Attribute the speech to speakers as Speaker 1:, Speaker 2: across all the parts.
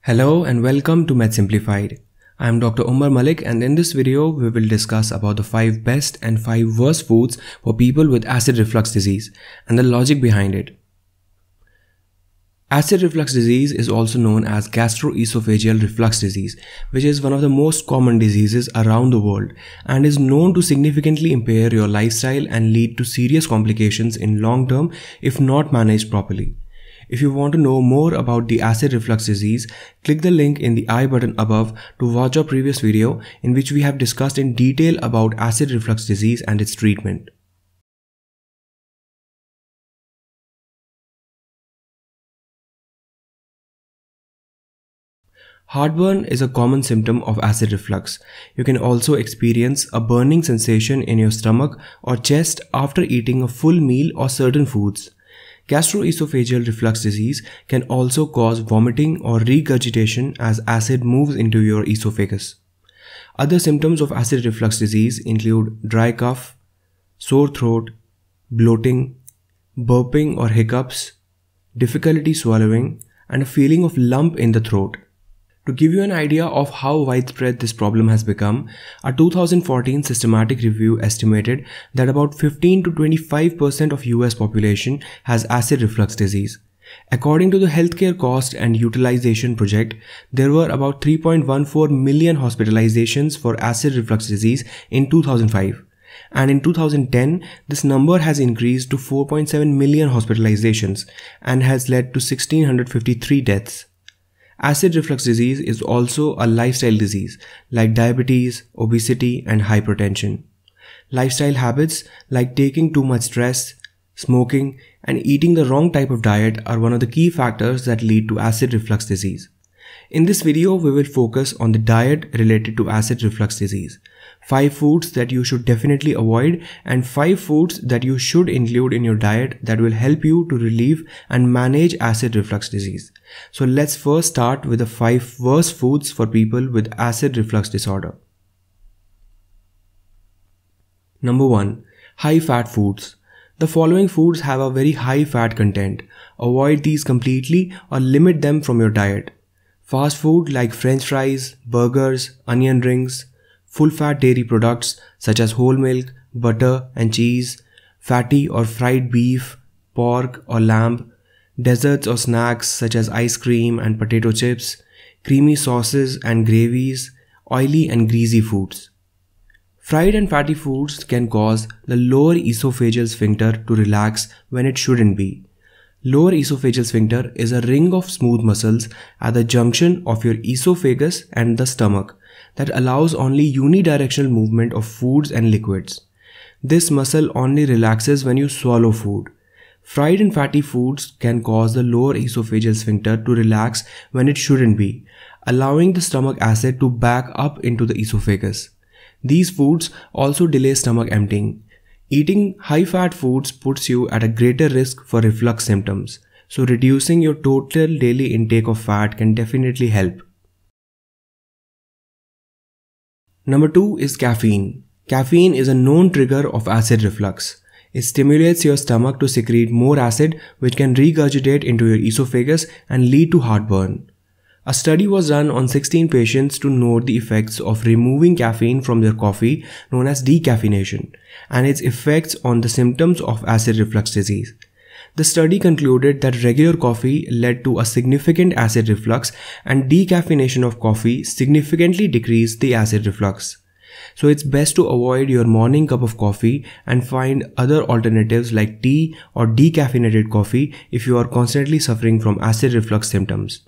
Speaker 1: Hello and welcome to Med Simplified. I am Dr. Umar Malik, and in this video we will discuss about the 5 best and 5 worst foods for people with acid reflux disease and the logic behind it. Acid reflux disease is also known as gastroesophageal reflux disease, which is one of the most common diseases around the world and is known to significantly impair your lifestyle and lead to serious complications in long term if not managed properly. If you want to know more about the acid reflux disease, click the link in the I button above to watch our previous video in which we have discussed in detail about acid reflux disease and its treatment. Heartburn is a common symptom of acid reflux. You can also experience a burning sensation in your stomach or chest after eating a full meal or certain foods. Gastroesophageal reflux disease can also cause vomiting or regurgitation as acid moves into your esophagus. Other symptoms of acid reflux disease include dry cough, sore throat, bloating, burping or hiccups, difficulty swallowing, and a feeling of lump in the throat. To give you an idea of how widespread this problem has become, a 2014 systematic review estimated that about 15 to 25% of US population has acid reflux disease. According to the Healthcare Cost and Utilization Project, there were about 3.14 million hospitalizations for acid reflux disease in 2005. And in 2010, this number has increased to 4.7 million hospitalizations and has led to 1,653 deaths. Acid reflux disease is also a lifestyle disease like diabetes, obesity, and hypertension. Lifestyle habits like taking too much stress, smoking, and eating the wrong type of diet are one of the key factors that lead to acid reflux disease. In this video, we will focus on the diet related to acid reflux disease, 5 foods that you should definitely avoid, and 5 foods that you should include in your diet that will help you to relieve and manage acid reflux disease. So let's first start with the 5 worst foods for people with acid reflux disorder. Number 1. High fat foods. The following foods have a very high fat content. Avoid these completely or limit them from your diet. Fast food like french fries, burgers, onion rings, full-fat dairy products such as whole milk, butter and cheese, fatty or fried beef, pork or lamb, desserts or snacks such as ice cream and potato chips, creamy sauces and gravies, oily and greasy foods. Fried and fatty foods can cause the lower esophageal sphincter to relax when it shouldn't be. Lower esophageal sphincter is a ring of smooth muscles at the junction of your esophagus and the stomach that allows only unidirectional movement of foods and liquids. This muscle only relaxes when you swallow food. Fried and fatty foods can cause the lower esophageal sphincter to relax when it shouldn't be, allowing the stomach acid to back up into the esophagus. These foods also delay stomach emptying. Eating high-fat foods puts you at a greater risk for reflux symptoms, so reducing your total daily intake of fat can definitely help. Number 2 is caffeine. Caffeine is a known trigger of acid reflux. It stimulates your stomach to secrete more acid, which can regurgitate into your esophagus and lead to heartburn. A study was done on 16 patients to note the effects of removing caffeine from their coffee, known as decaffeination, and its effects on the symptoms of acid reflux disease. The study concluded that regular coffee led to a significant acid reflux, and decaffeination of coffee significantly decreased the acid reflux. So it's best to avoid your morning cup of coffee and find other alternatives like tea or decaffeinated coffee if you are constantly suffering from acid reflux symptoms.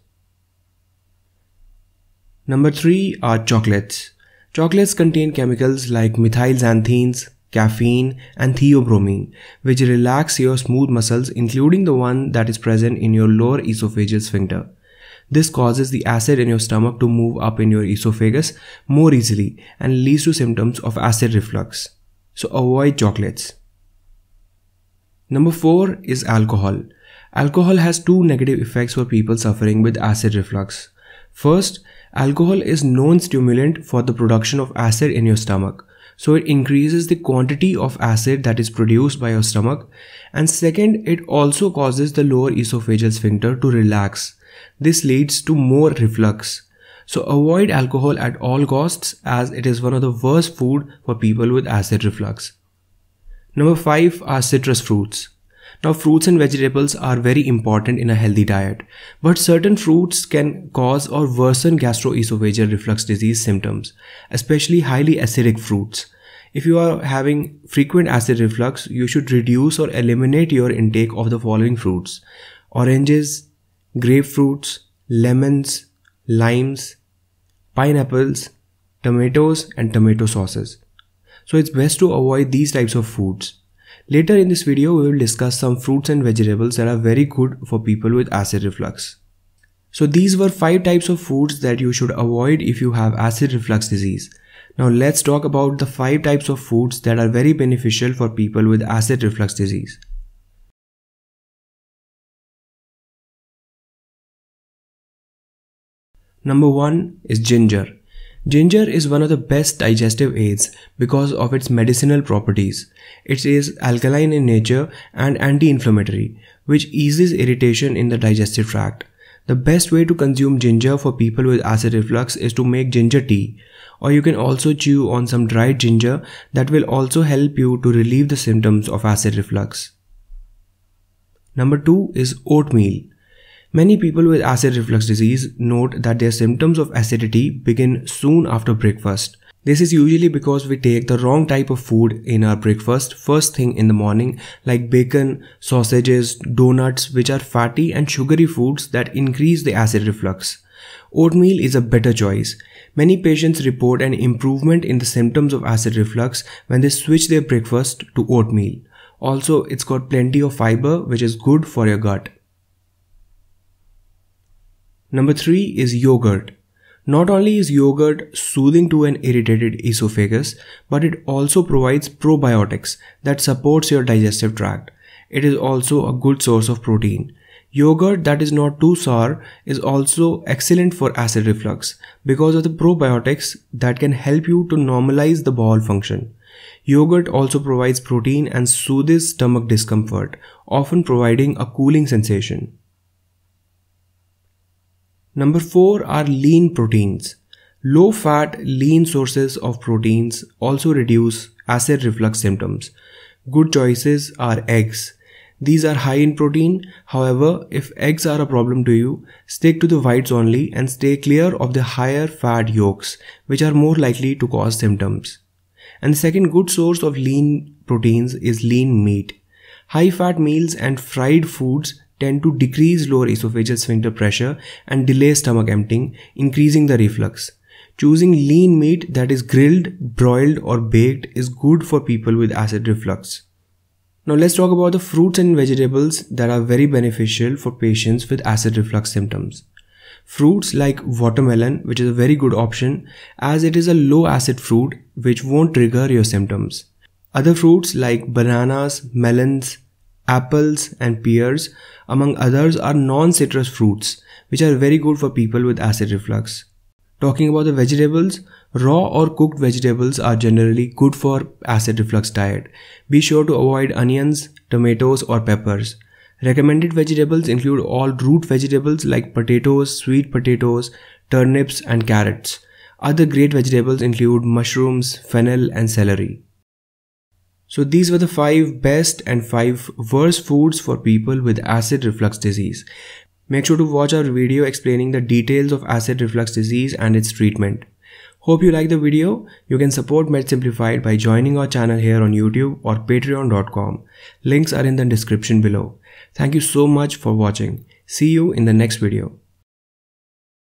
Speaker 1: Number 3 are chocolates. Chocolates contain chemicals like methylxanthines, caffeine, and theobromine, which relax your smooth muscles, including the one that is present in your lower esophageal sphincter. This causes the acid in your stomach to move up in your esophagus more easily and leads to symptoms of acid reflux. So avoid chocolates. Number 4 is alcohol. Alcohol has 2 negative effects for people suffering with acid reflux. First, alcohol is known stimulant for the production of acid in your stomach, so it increases the quantity of acid that is produced by your stomach. And second, it also causes the lower esophageal sphincter to relax, This leads to more reflux. So avoid alcohol at all costs, as it is one of the worst food for people with acid reflux. Number 5 are citrus fruits. Now, fruits and vegetables are very important in a healthy diet, but certain fruits can cause or worsen gastroesophageal reflux disease symptoms, especially highly acidic fruits. If you are having frequent acid reflux, you should reduce or eliminate your intake of the following fruits: oranges, grapefruits, lemons, limes, pineapples, tomatoes, and tomato sauces. So it's best to avoid these types of foods. Later in this video, we will discuss some fruits and vegetables that are very good for people with acid reflux. So these were 5 types of foods that you should avoid if you have acid reflux disease. Now let's talk about the 5 types of foods that are very beneficial for people with acid reflux disease. Number 1 is ginger. Ginger is one of the best digestive aids because of its medicinal properties. It is alkaline in nature and anti-inflammatory, which eases irritation in the digestive tract. The best way to consume ginger for people with acid reflux is to make ginger tea, or you can also chew on some dried ginger that will also help you to relieve the symptoms of acid reflux. Number 2 is oatmeal. Many people with acid reflux disease note that their symptoms of acidity begin soon after breakfast. This is usually because we take the wrong type of food in our breakfast first thing in the morning, like bacon, sausages, donuts, which are fatty and sugary foods that increase the acid reflux. Oatmeal is a better choice. Many patients report an improvement in the symptoms of acid reflux when they switch their breakfast to oatmeal. Also, it's got plenty of fiber, which is good for your gut. Number 3 is yogurt. Not only is yogurt soothing to an irritated esophagus, but it also provides probiotics that supports your digestive tract. It is also a good source of protein. Yogurt that is not too sour is also excellent for acid reflux because of the probiotics that can help you to normalize the bowel function. Yogurt also provides protein and soothes stomach discomfort, often providing a cooling sensation. Number 4 are lean proteins. Low-fat, lean sources of proteins also reduce acid reflux symptoms. Good choices are eggs. These are high in protein. However, if eggs are a problem to you, stick to the whites only and stay clear of the higher fat yolks, which are more likely to cause symptoms. And the second good source of lean proteins is lean meat. High-fat meals and fried foods tend to decrease lower esophageal sphincter pressure and delay stomach emptying, increasing the reflux. Choosing lean meat that is grilled, broiled, or baked is good for people with acid reflux. Now let's talk about the fruits and vegetables that are very beneficial for patients with acid reflux symptoms. Fruits like watermelon, which is a very good option as it is a low acid fruit which won't trigger your symptoms. Other fruits like bananas, melons, apples, and pears, among others, are non-citrus fruits, which are very good for people with acid reflux. Talking about the vegetables, raw or cooked vegetables are generally good for acid reflux diet. Be sure to avoid onions, tomatoes, or peppers. Recommended vegetables include all root vegetables like potatoes, sweet potatoes, turnips, and carrots. Other great vegetables include mushrooms, fennel, and celery. So these were the 5 best and 5 worst foods for people with acid reflux disease. Make sure to watch our video explaining the details of acid reflux disease and its treatment. Hope you like the video. You can support Med Simplified by joining our channel here on YouTube or patreon.com. Links are in the description below. Thank you so much for watching. See you in the next video.